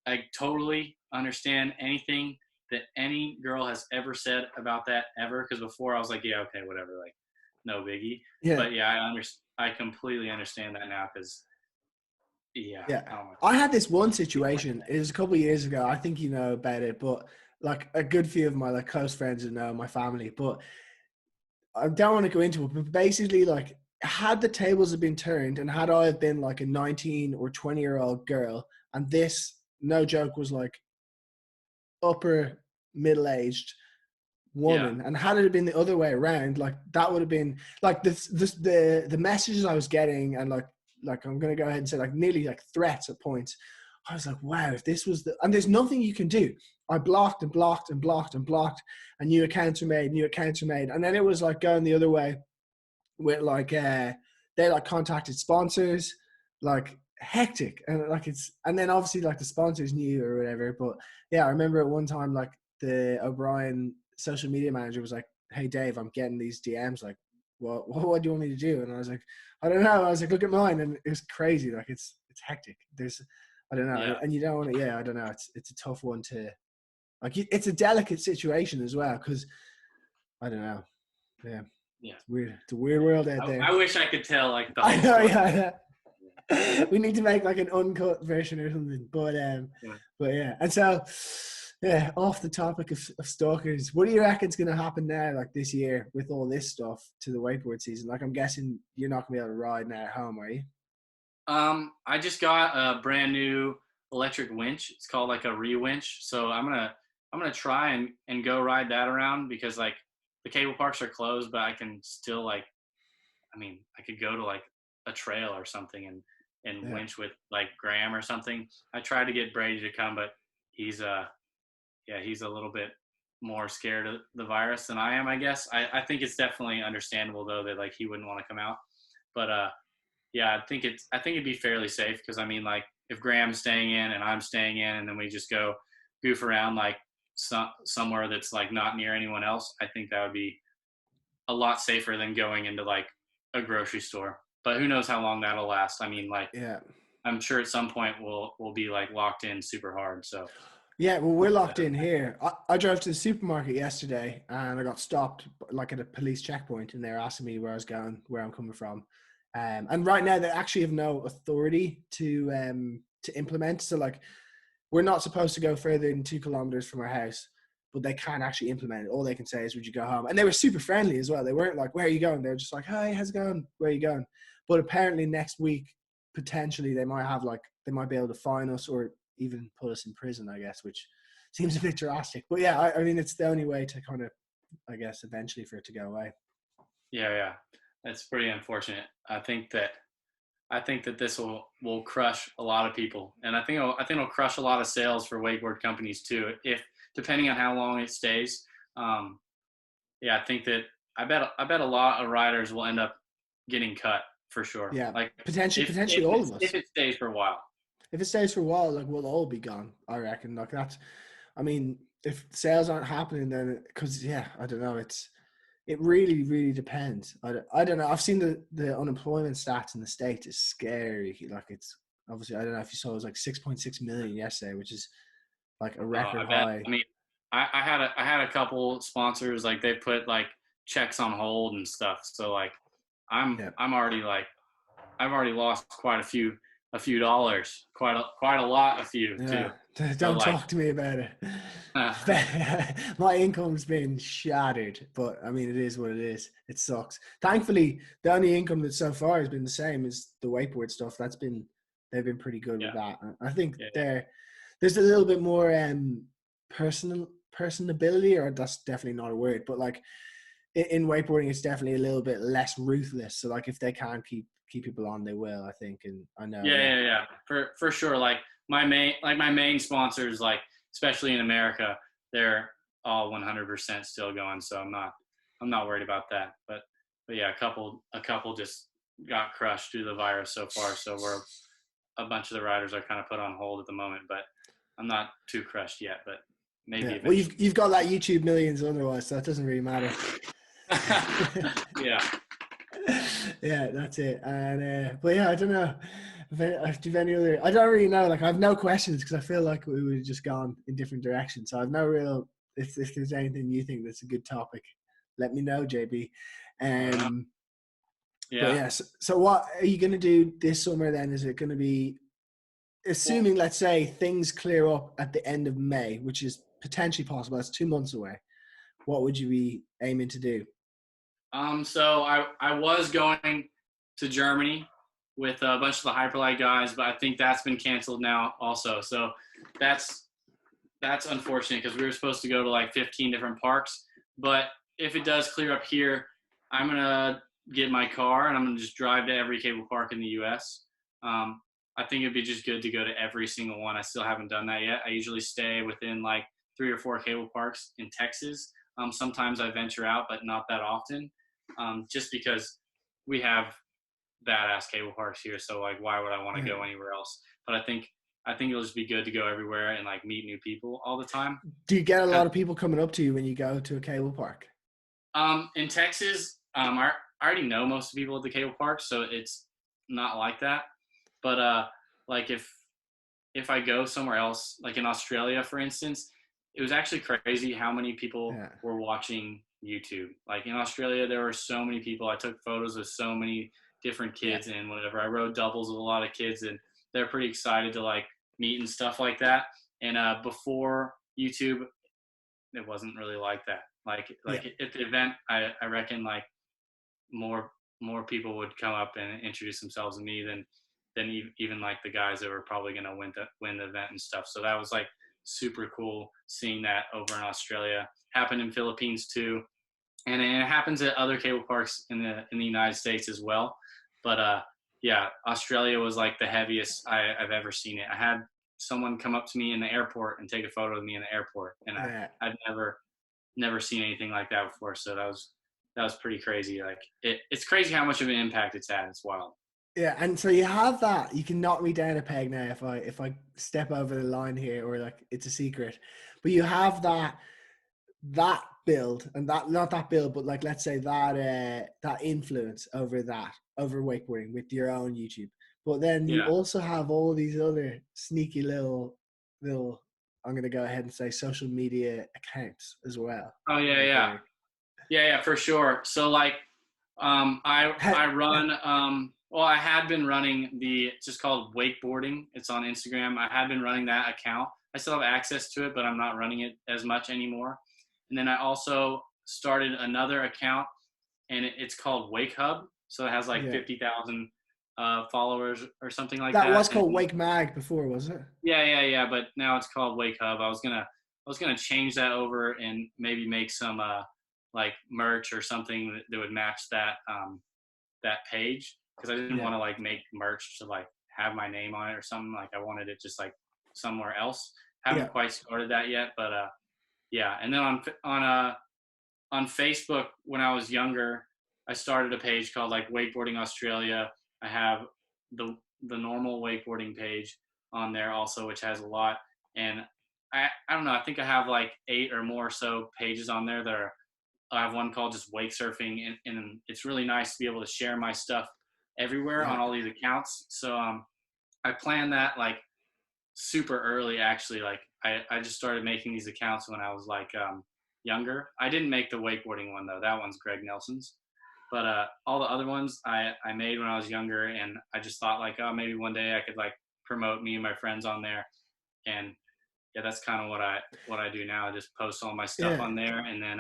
B: I totally understand anything that any girl has ever said about that ever. Because before I was like, yeah, okay, whatever, like no biggie.
A: yeah,
B: But yeah, I completely understand that now. Because yeah,
A: yeah.
B: oh my
A: I
B: god,
A: had this one situation. It was a couple of years ago. I think you know about it, but like a good few of my like close friends and know my family. But I don't want to go into it. But basically, like, had the tables have been turned, and had I have been like a 19 or 20-year-old girl, and this no joke was like upper middle aged
B: yeah,
A: woman, and had it been the other way around, like that would have been like the messages I was getting, and like I'm gonna go ahead and say like nearly like threats at points. I was like, wow, if this was and there's nothing you can do. I blocked and blocked and blocked and blocked, and new accounts were made, and then it was like going the other way with like they like contacted sponsors, like hectic, and like and then obviously like the sponsors knew or whatever. But yeah, I remember at one time like the O'Brien social media manager was like, "Hey Dave, I'm getting these DMs. Like, what do you want me to do?" And I was like, "I don't know." I was like, "Look at mine," and it was crazy. Like it's hectic. I don't know,
B: Yeah.
A: and you don't want to. Yeah, I don't know. It's a tough one to like. It's a delicate situation as well because I don't know. Yeah.
B: Yeah.
A: It's weird. It's a weird world out there.
B: I wish I could tell like the
A: I
B: whole
A: know,
B: story.
A: yeah. We need to make like an uncut version or something. But yeah. And so, yeah, off the topic of stalkers, what do you reckon's going to happen now, like this year, with all this stuff to the wakeboard season? Like, I'm guessing you're not going to be able to ride now at home, are you?
B: I just got a brand new electric winch. It's called like a re-winch. So I'm gonna try and go ride that around because like the cable parks are closed, but I can still like, I mean, I could go to like a trail or something and winch with like Graham or something. I tried to get Brady to come, but he's he's a little bit more scared of the virus than I am, I guess. I think it's definitely understandable though that like he wouldn't want to come out. But yeah, I think it'd be fairly safe because I mean like if Graham's staying in and I'm staying in and then we just go goof around like somewhere that's like not near anyone else, I think that would be a lot safer than going into like a grocery store. But who knows how long that'll last? I mean, like,
A: Yeah.
B: I'm sure at some point we'll be like locked in super hard. So
A: Yeah, well, we're locked in here. I drove to the supermarket yesterday and I got stopped like at a police checkpoint and they're asking me where I was going, where I'm coming from. And right now they actually have no authority to implement. So like we're not supposed to go further than 2 kilometers from our house, but they can't actually implement it. All they can say is, "Would you go home?" And they were super friendly as well. They weren't like, "Where are you going?" They were just like, "Hi, how's it going? Where are you going?" But apparently next week, potentially they might be able to fine us or even put us in prison, I guess, which seems a bit drastic. But yeah, I mean, it's the only way to kind of, I guess, eventually for it to go away.
B: yeah, that's pretty unfortunate. I think that this will crush a lot of people, and I think it'll crush a lot of sales for wakeboard companies too, if depending on how long it stays. Um, yeah, I think that I bet a lot of riders will end up getting cut for sure.
A: Yeah,
B: Like
A: potentially all of us.
B: if it stays for a while.
A: If it stays for a while, like we'll all be gone. I reckon. Like that's, I mean, if sales aren't happening, then because yeah, I don't know. It really, really depends. I don't know. I've seen the unemployment stats in the States is scary. Like it's obviously, I don't know if you saw, it was like 6.6 million yesterday, which is like a record
B: I bet.
A: high.
B: I mean, I had a couple sponsors like they put like checks on hold and stuff. So like
A: Yeah.
B: I'm already like I've already lost quite a few dollars, quite a lot, a few too.
A: Yeah.
B: So
A: Don't
B: like
A: talk to me about it. My income's been shattered, but I mean, it is what it is. It sucks. Thankfully, the only income that so far has been the same is the wakeboard stuff. They've been pretty good
B: yeah,
A: with that. I think
B: yeah,
A: there's a little bit more personability, or that's definitely not a word, but like in wakeboarding, it's definitely a little bit less ruthless. So like if they can keep people on, they will, I think. And I know.
B: yeah. For sure. Like my main sponsors, like especially in America, they're all 100% still going. So I'm not worried about that. But yeah, a couple just got crushed due to the virus so far. So a bunch of the riders are kind of put on hold at the moment. But I'm not too crushed yet. But maybe
A: Yeah. Well,
B: eventually.
A: you've got that YouTube millions otherwise, so that doesn't really matter.
B: Yeah.
A: Yeah, that's it. And but yeah, I don't know. Do you have any other? I don't really know. Like, I have no questions because I feel like we would have just gone in different directions. So I have no real. If there's anything you think that's a good topic, let me know, JB. But
B: Yeah.
A: yeah. So what are you going to do this summer then? Is it going to be, assuming, let's say, things clear up at the end of May, which is potentially possible? That's 2 months away. What would you be aiming to do?
B: So I was going to Germany with a bunch of the Hyperlight guys, but I think that's been canceled now also. So that's unfortunate because we were supposed to go to like 15 different parks. But if it does clear up here, I'm gonna get my car and I'm gonna just drive to every cable park in the U.S. I think it'd be just good to go to every single one. I still haven't done that yet. I usually stay within like 3 or 4 cable parks in Texas. Sometimes I venture out, but not that often, just because we have badass cable parks here. So like, why would I want to go anywhere else? But I think it'll just be good to go everywhere and like meet new people all the time.
A: Do you get a lot of people coming up to you when you go to a cable park?
B: In Texas, I already know most of the people at the cable park, so it's not like that. But like if I go somewhere else, like in Australia, for instance, it was actually crazy how many people were watching YouTube. Like in Australia, there were so many people. I took photos of so many different kids and whatever. I rode doubles with a lot of kids, and they're pretty excited to like meet and stuff like that. And before YouTube, it wasn't really like that. Like at the event, I reckon like more people would come up and introduce themselves to me than even like the guys that were probably going to win the event and stuff. So that was like super cool seeing that over in Australia. Happened in Philippines too, and it happens at other cable parks in the United States as well. But yeah, Australia was like the heaviest I've ever seen it. I had someone come up to me in the airport and take a photo of me in the airport, and I've never seen anything like that before. So that was pretty crazy. Like it's crazy how much of an impact it's had. It's wild.
A: Yeah, and so you have that. You can knock me down a peg now if I step over the line here, or like it's a secret. But you have that build, and that not that build, but like let's say that influence over wakeboarding with your own YouTube. But then you also have all these other sneaky little I'm gonna go ahead and say social media accounts as well.
B: Oh yeah, for sure. So like I run well, I had been running it's just called Wakeboarding. It's on Instagram. I had been running that account. I still have access to it, but I'm not running it as much anymore. And then I also started another account, and it's called Wake Hub. So it has like 50,000 followers or something like that.
A: That was called Wake Mag before, was it?
B: Yeah. But now it's called Wake Hub. I was gonna change that over and maybe make some like merch or something that would match that page, because I didn't want to like make merch to like have my name on it or something. Like I wanted it just like somewhere else. Haven't quite started that yet, but yeah. And then on Facebook, when I was younger, I started a page called like Wakeboarding Australia. I have the normal wakeboarding page on there also, which has a lot. And I don't know, I think I have like 8 or more so pages on there I have one called just Wake Surfing, and it's really nice to be able to share my stuff everywhere on all these accounts. So I planned that like super early, actually. Like I just started making these accounts when I was like younger. I didn't make the wakeboarding one though. That one's Greg Nelson's. But all the other ones I made when I was younger, and I just thought like, oh, maybe one day I could like promote me and my friends on there. And yeah, that's kind of what I do now. I just post all my stuff on there, and then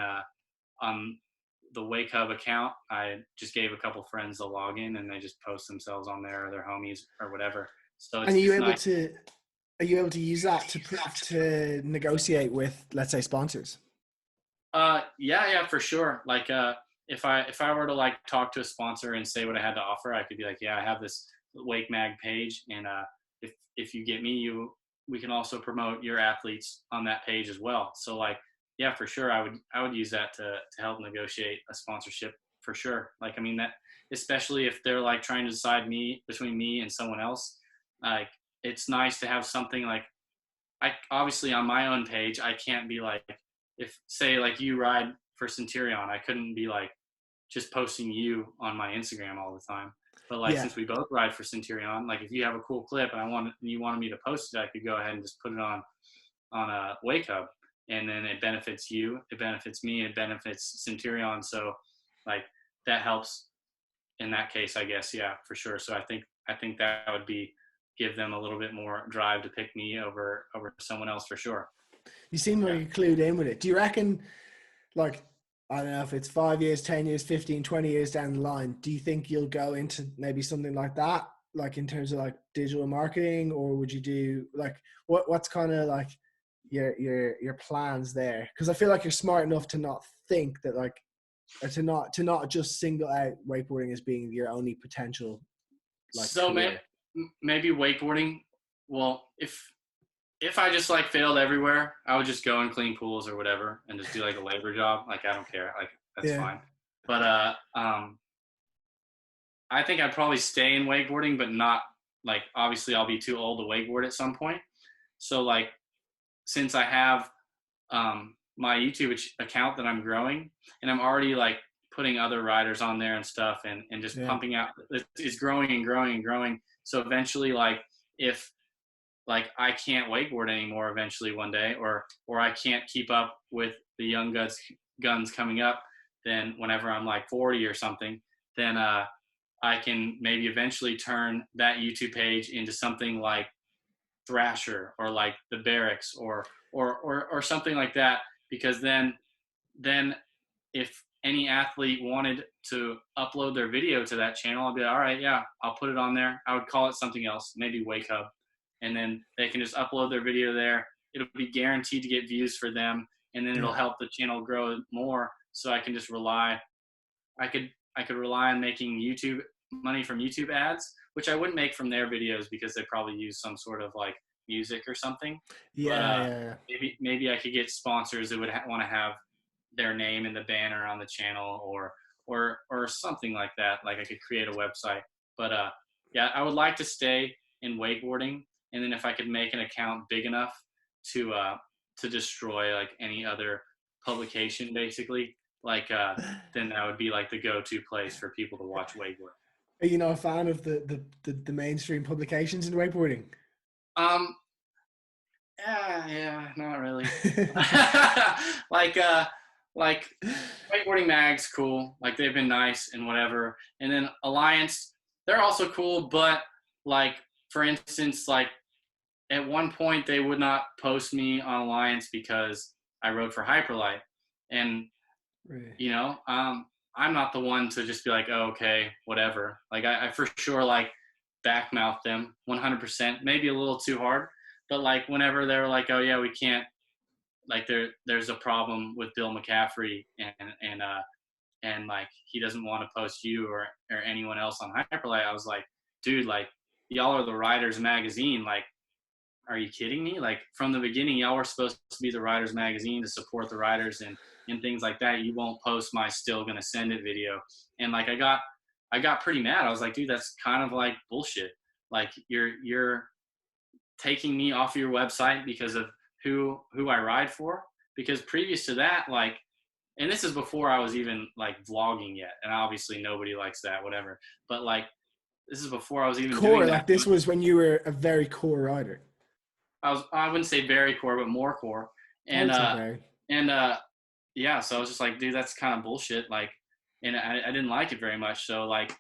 B: on the Wake Hub account, I just gave a couple friends the login, and they just post themselves on there, or their homies or whatever. So it's,
A: and are you able to use that to negotiate with, let's say, sponsors?
B: Yeah, for sure. Like if I were to like talk to a sponsor and say what I had to offer, I could be like, yeah, I have this Wake Mag page, and if you get me, we can also promote your athletes on that page as well. So like, yeah, for sure, I would use that to help negotiate a sponsorship for sure. Like, I mean, that especially if they're like trying to decide between me and someone else, like it's nice to have something like, I obviously on my own page, I can't be like, if say like you ride for Centurion, I couldn't be like just posting you on my Instagram all the time. But like, since we both ride for Centurion, like if you have a cool clip and you wanted me to post it, I could go ahead and just put it on a Wake Hub, and then it benefits you, it benefits me, it benefits Centurion. So like that helps in that case, I guess. Yeah, for sure. So I think that would give them a little bit more drive to pick me over someone else for sure.
A: You seem like you're clued in with it. Do you reckon, like, I don't know if it's 5 years, 10 years, 15, 20 years down the line, do you think you'll go into maybe something like that, like in terms of like digital marketing, or would you do like, what's kind of like your plans there? Because I feel like you're smart enough to not think that like, or to not just single out wakeboarding as being your only potential. Like,
B: so maybe wakeboarding. Well, if I just like failed everywhere, I would just go and clean pools or whatever and just do like a labor job. Like I don't care. Like that's
A: Yeah.
B: fine. But I think I'd probably stay in wakeboarding, but not like obviously I'll be too old to wakeboard at some point. So like since I have my YouTube account that I'm growing, and I'm already like putting other riders on there and stuff, and just
A: Yeah.
B: pumping out. It's growing and growing and growing. So eventually, like if like I can't wakeboard anymore, eventually one day, or I can't keep up with the young guns coming up, then whenever I'm like 40 or something, then I can maybe eventually turn that YouTube page into something like Thrasher or like the Barracks or something like that, because then if any athlete wanted to upload their video to that channel, I'd be like, all right, yeah, I'll put it on there. I would call it something else, maybe Wake Hub, and then they can just upload their video there. It'll be guaranteed to get views for them, and then it'll
A: Yeah.
B: help the channel grow more. So I can just rely. I could rely on making YouTube money from YouTube ads, which I wouldn't make from their videos because they probably use some sort of like music or something. But
A: Yeah. Yeah.
B: maybe I could get sponsors that would want to have their name in the banner on the channel, or something like that. Like I could create a website. But yeah, I would like to stay in wakeboarding, and then if I could make an account big enough to destroy like any other publication, basically, like then that would be like the go-to place for people to watch wakeboarding.
A: Are you not a fan of the mainstream publications in wakeboarding?
B: Um, yeah, not really. like like wakeboarding mag's cool. Like they've been nice and whatever. And then Alliance, they're also cool, but like for instance, like at one point they would not post me on Alliance because I rode for Hyperlight. And
A: Right.
B: you know, I'm not the one to just be like, oh, okay, whatever. Like I for sure like backmouth them 100%, maybe a little too hard, but like whenever they're like, oh yeah, we can't, like there's a problem with Bill McCaffrey, and like he doesn't want to post you or anyone else on Hyperlight. I was like, dude, like y'all are the Riders magazine. Like, are you kidding me? Like from the beginning, y'all were supposed to be the Riders magazine to support the riders and things like that. You won't post my still gonna send it video. And like I got pretty mad. I was like, dude, that's kind of like bullshit. Like you're taking me off your website because of who I ride for. Because previous to that, like, and this is before I was even like vlogging yet, and obviously nobody likes that, whatever. But like, this is before I was even
A: Core,
B: doing that.
A: like this was when you were a very core rider.
B: I wouldn't say very core, but more core.
A: I
B: And
A: would say very.
B: and yeah, so I was just like, dude, that's kind of bullshit. Like, and I didn't like it very much. So like,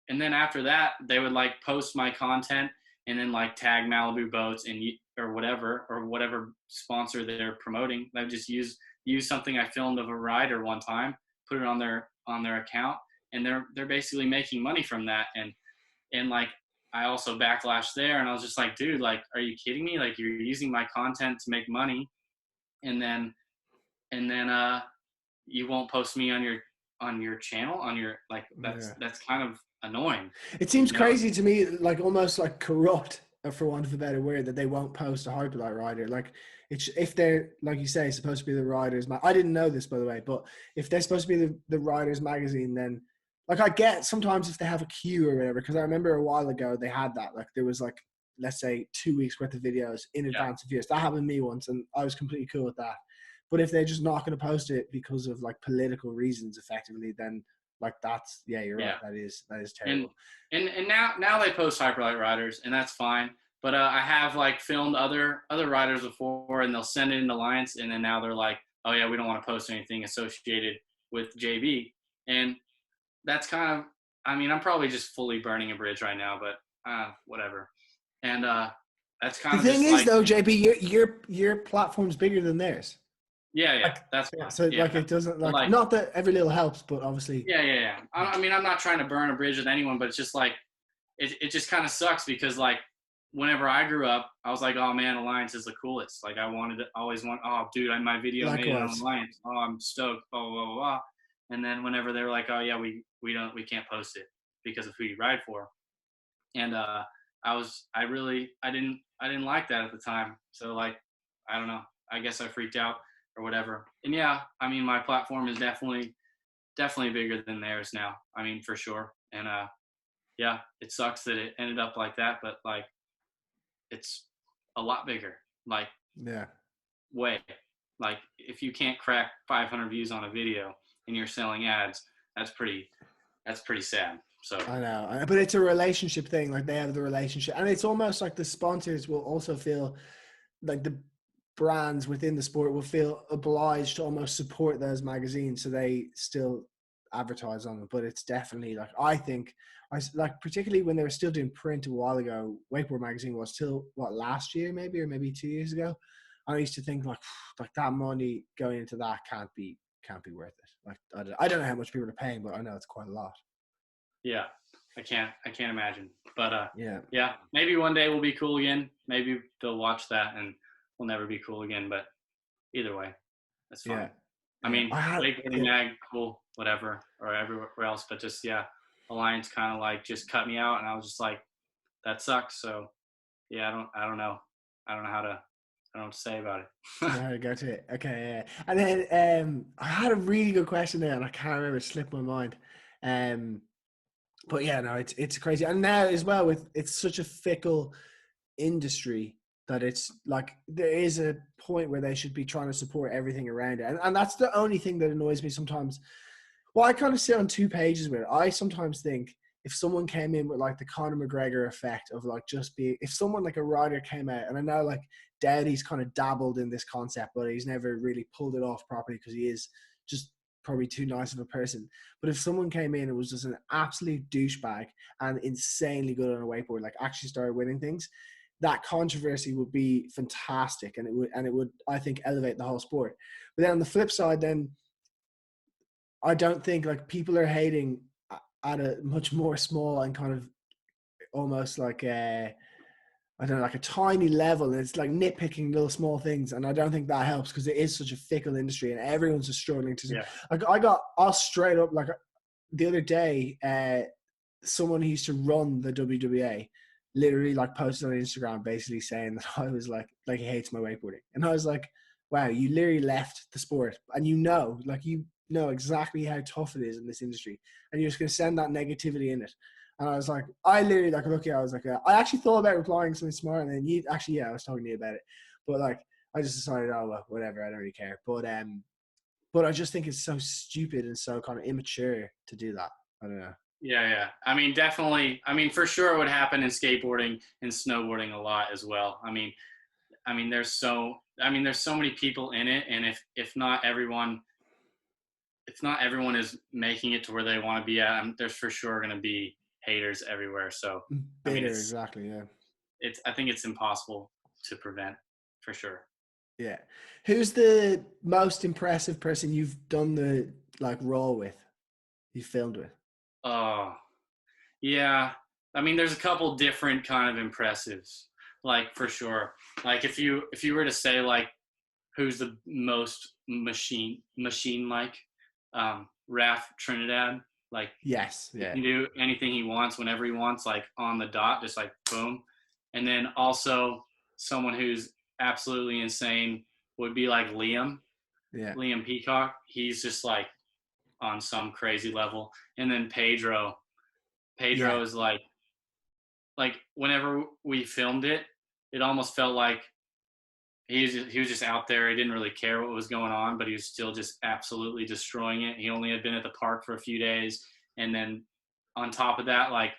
B: and then after that, they would like post my content and then like tag Malibu Boats and or whatever sponsor they're promoting. They would just use something I filmed of a rider one time, put it on their account, and they're basically making money from that. And like I also backlashed there, and I was just like, dude, like, are you kidding me? Like, you're using my content to make money, and then you won't post me on your channel, on your like
A: Yeah.
B: that's kind of annoying,
A: It seems
B: you know?
A: crazy to me, like almost like corrupt, for want of a better word, that they won't post a Hyperlight rider. Like, it's if they're like you say supposed to be the riders. I didn't know this by the way, but if they're supposed to be the riders magazine, then like I get sometimes if they have a queue or whatever. Because I remember a while ago they had that. Like there was like let's say 2 weeks worth of videos in
B: Yeah,
A: advance of views. That happened to me once, and I was completely cool with that. But if they're just not going to post it because of like political reasons, effectively, then like that's yeah, you're right.
B: yeah.
A: That is
B: and
A: terrible.
B: and now they post Hyperlight riders, and that's fine. But I have like filmed other riders before, and they'll send it in Alliance, and then now they're like, oh yeah, we don't want to post anything associated with JB, and that's kind of, I mean, I'm probably just fully burning a bridge right now, but whatever. And that's
A: The
B: kind of
A: thing
B: just
A: is
B: like,
A: though, JP, your platform's bigger than theirs.
B: yeah,
A: Like
B: that's
A: yeah,
B: fine,
A: so like
B: yeah.
A: it doesn't
B: But
A: like
B: like,
A: not that every little helps, but obviously
B: yeah. I mean, I'm not trying to burn a bridge with anyone, but it's just like, it just kind of sucks because like whenever I grew up, I was like, oh man, Alliance is the coolest. Like I wanted to always want, oh dude, my video made it on
A: likewise.
B: Alliance. Oh, I'm stoked. Blah, blah, blah, blah. And then whenever they were like, oh yeah, we can't post it because of who you ride for. And I I didn't like that at the time. So like, I don't know. I guess I freaked out or whatever. And yeah, I mean, my platform is definitely bigger than theirs now. I mean, for sure. And yeah, it sucks that it ended up like that, but like, it's a lot bigger. Like,
A: Yeah.
B: way. Like, if you can't crack 500 views on a video and you're selling ads, that's pretty sad. So
A: I know, but it's a relationship thing. Like they have the relationship, and it's almost like the sponsors will also feel like the brands within the sport will feel obliged to almost support those magazines, so they still advertise on them. But it's definitely like I think I like particularly when they were still doing print a while ago. Wakeboard magazine was still what last year maybe or maybe 2 years ago. I used to think like that money going into that can't be worth it. Like I don't know how much people are paying, but I know it's quite a lot.
B: yeah, I can't imagine. But
A: Yeah.
B: yeah, maybe one day we'll be cool again. Maybe they'll watch that and we'll never be cool again. But either way, that's fine.
A: Yeah.
B: I
A: Yeah.
B: mean, wakeboarding mag, cool, whatever, or everywhere else. But just yeah, Alliance kind of like just cut me out, and I was just like, that sucks. So yeah, I don't know, I don't know what to say about it.
A: No, go to it. Okay, yeah. And then I had a really good question there, and I can't remember. It slipped my mind. Um, but yeah, no, it's crazy. And now as well, with it's such a fickle industry that it's like there is a point where they should be trying to support everything around it, and that's the only thing that annoys me sometimes. Well, I kind of sit on two pages with it. I sometimes think if someone came in with like the Conor McGregor effect of like just be, if someone like a writer came out, and I know like Dowdy's kind of dabbled in this concept, but he's never really pulled it off properly because he is just probably too nice of a person. But if someone came in and was just an absolute douchebag and insanely good on a wakeboard, like actually started winning things, that controversy would be fantastic, and it would I think elevate the whole sport. But then on the flip side, then I don't think like people are hating at a much more small and kind of almost like a I don't know like a tiny level, and it's like nitpicking little small things, and I don't think that helps because it is such a fickle industry and everyone's just struggling to
B: Yeah,
A: like I got us straight up like the other day someone who used to run the WWA literally like posted on Instagram basically saying that I was like he hates my wakeboarding, and I was like, wow, you literally left the sport and you know exactly how tough it is in this industry, and you're just gonna send that negativity in it. And I was like, I literally like look at, I was like, I actually thought about replying something smart, and then you actually I was talking to you about it, but like I just decided, oh well, whatever, I don't really care. But I just think it's so stupid and so kind of immature to do that. I don't know.
B: yeah. I mean, definitely. I mean, for sure, it would happen in skateboarding and snowboarding a lot as well. There's so many people in it, and if not everyone is making it to where they want to be at, there's for sure going to be haters everywhere. So, I mean,
A: Bitter, exactly, yeah.
B: I think it's impossible to prevent for sure.
A: Yeah. Who's the most impressive person you've done the like role with? You filmed with?
B: Oh, yeah. I mean, there's a couple different kind of impressives, like for sure. Like if you were to say like who's the most machine like, Raf Trinidad, like
A: Yes.
B: he
A: Yeah.
B: can do anything he wants whenever he wants, like on the dot, just like boom. And then also someone who's absolutely insane would be like
A: Yeah.
B: Liam Peacock. He's just like on some crazy level. And then
A: Yeah.
B: Pedro is like whenever we filmed it, it almost felt like he was just out there. He didn't really care what was going on, but he was still just absolutely destroying it. He only had been at the park for a few days, and then on top of that, like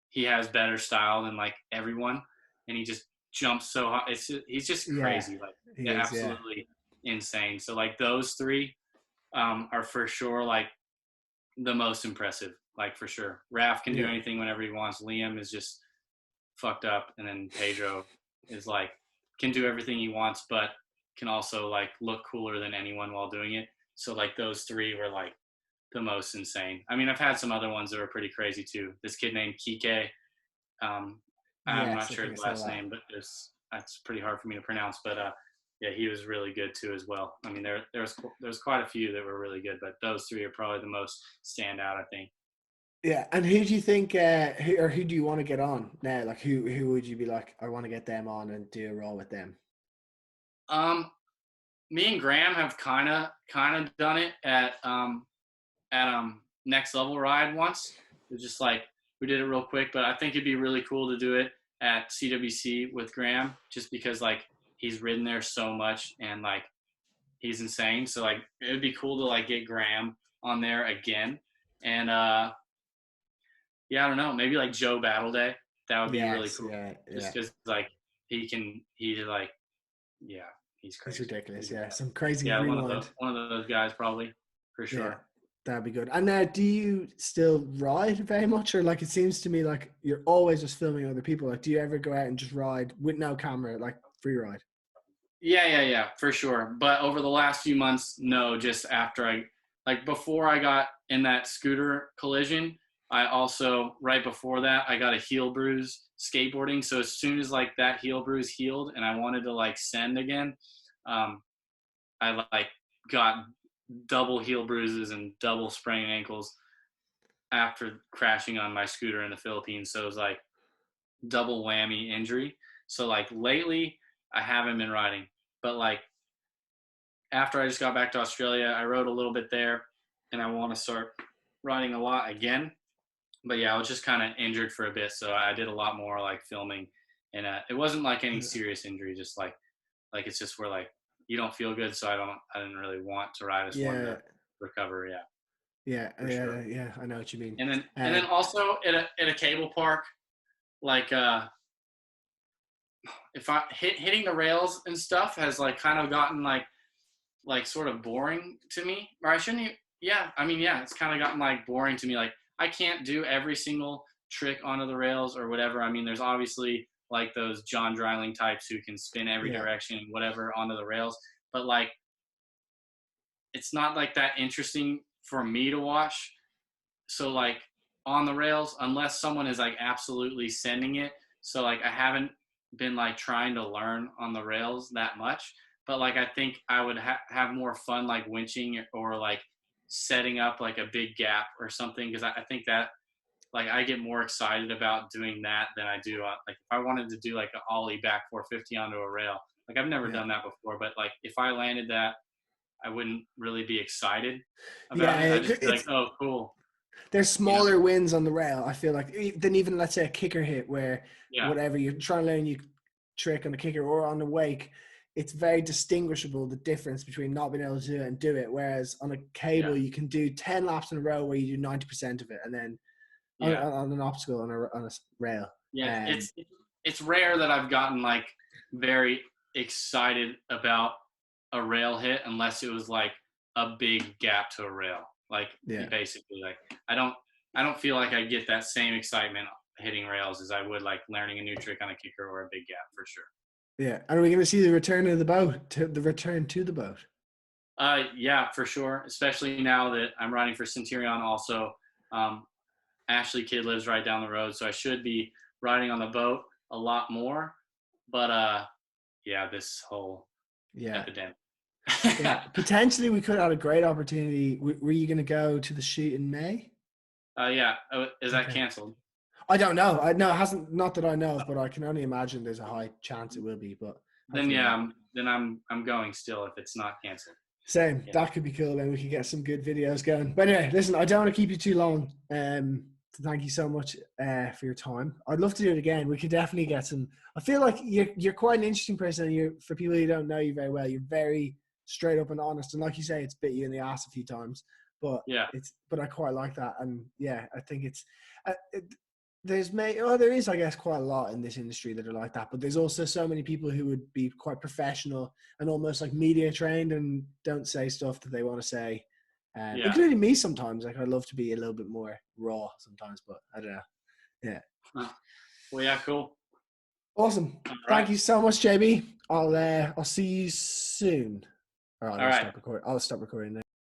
B: he has better style than like everyone, and he just jumps so high. He's just
A: Yeah.
B: crazy, like
A: He
B: yeah,
A: is. Yeah.
B: absolutely insane. So like those three are for sure like the most impressive, like for sure. Raf can do
A: Yeah.
B: anything whenever he wants. Liam is just fucked up, and then Pedro is like can do everything he wants, but can also like look cooler than anyone while doing it. So like those three were like the most insane. I mean, I've had some other ones that were pretty crazy too. This kid named Kike, um, I'm not
A: Yes. I
B: sure
A: think I
B: his
A: saw
B: last
A: that.
B: name, but that's pretty hard for me to pronounce. But yeah, he was really good too as well. I mean, there's quite a few that were really good, but those three are probably the most standout, I think.
A: Yeah, and who do you think, who do you want to get on now? Like, who would you be like, I want to get them on and do a role with them?
B: Um, Me and Graham have kind of done it at Next Level Ride once. It's just like we did it real quick, but I think it'd be really cool to do it at CWC with Graham, just because like he's ridden there so much and like he's insane. So like it would be cool to like get Graham on there again. And yeah, I don't know, maybe like Joe Battle Day. That would be really
A: Yes,
B: cool.
A: yeah,
B: Just
A: yeah.
B: because like he like yeah, he's
A: It's
B: crazy.
A: ridiculous. Yeah, some crazy
B: Yeah,
A: rewind.
B: one of those guys probably for
A: Yeah,
B: sure.
A: that'd be good. And now, do you still ride very much, or like it seems to me like you're always just filming other people? Like, do you ever go out and just ride with no camera, like free ride?
B: Yeah, for sure. But over the last few months, no, just after like before I got in that scooter collision, I also, right before that, I got a heel bruise skateboarding. So as soon as like that heel bruise healed and I wanted to like send again, um, I like got double heel bruises and double sprained ankles after crashing on my scooter in the Philippines. So it was like double whammy injury. So like lately, I haven't been riding, but like after I just got back to Australia, I rode a little bit there, and I want to start riding a lot again. But yeah, I was just kind of injured for a bit, so I did a lot more like filming, and it wasn't like any serious injury, just like it's just where like you don't feel good, so I didn't really want to ride as one
A: Yeah,
B: to recover. Yeah,
A: yeah,
B: for sure.
A: yeah. I know what you mean.
B: And then also at a cable park, like if I hitting the rails and stuff has like kind of gotten like sort of boring to me, or I shouldn't even, yeah, I mean, yeah, it's kind of gotten like boring to me. Like I can't do every single trick onto the rails or whatever. I mean, there's obviously like those John Dryling types who can spin every
A: Yeah,
B: direction and whatever onto the rails, but like it's not like that interesting for me to watch. So like on the rails, unless someone is like absolutely sending it. So like I haven't been like trying to learn on the rails that much, but like I think I would have more fun like winching or like setting up like a big gap or something, because I think that like I get more excited about doing that than I do like if I wanted to do like an ollie back 450 onto a rail. Like I've never
A: yeah,
B: done that before, but like if I landed that, I wouldn't really be excited about
A: yeah.
B: it. I'd just be like,
A: It's
B: oh, cool,
A: there's
B: you know?
A: smaller wins on the rail. I feel like than even let's say a kicker hit where
B: Yeah,
A: whatever you're trying to learn you trick on the kicker or on the wake, it's very distinguishable the difference between not being able to do it and do it. Whereas on a
B: yeah,
A: cable, you can do 10 laps in a row where you do 90% of it, and then
B: yeah.
A: on an obstacle on a rail.
B: Yeah,
A: Um,
B: it's rare that I've gotten like very excited about a rail hit unless it was like a big gap to a rail. Like
A: yeah,
B: basically, like I don't I don't feel like I get that same excitement hitting rails as I would like learning a new trick on a kicker or a big gap for sure.
A: yeah. And are we going to see the return of the boat? The return to the boat?
B: Yeah, for sure. Especially now that I'm riding for Centurion. Also, um, Ashley Kidd lives right down the road, so I should be riding on the boat a lot more. But yeah, this whole
A: Yeah,
B: epidemic.
A: yeah. Potentially, we could have a great opportunity. Were you going to go to the shoot in May?
B: Yeah. Oh, is that
A: Okay.
B: canceled?
A: I don't know. I know it hasn't. Not that I know of, but I can only imagine there's a high chance it will be. But
B: Then
A: hopefully
B: yeah,
A: not.
B: I'm going still if it's not canceled.
A: Same.
B: Yeah.
A: That could be cool. Then we could get some good videos going. But anyway, listen. I don't want to keep you too long. Thank you so much for your time. I'd love to do it again. We could definitely get some. I feel like you're quite an interesting person. And you're for people who don't know you very well. You're very straight up and honest. And like you say, it's bit you in the ass a few times. But
B: Yeah.
A: but I quite like that. And yeah, I think it's. There is, I guess, quite a lot in this industry that are like that, but there's also so many people who would be quite professional and almost like media trained and don't say stuff that they want to say,
B: Yeah.
A: including me sometimes. Like I'd love to be a little bit more raw sometimes, but I don't know. Yeah,
B: Huh. Well, yeah. Cool.
A: awesome.
B: All
A: Thank
B: right.
A: you so much, JB. I'll see you soon. All right,
B: All right.
A: I'll stop recording now.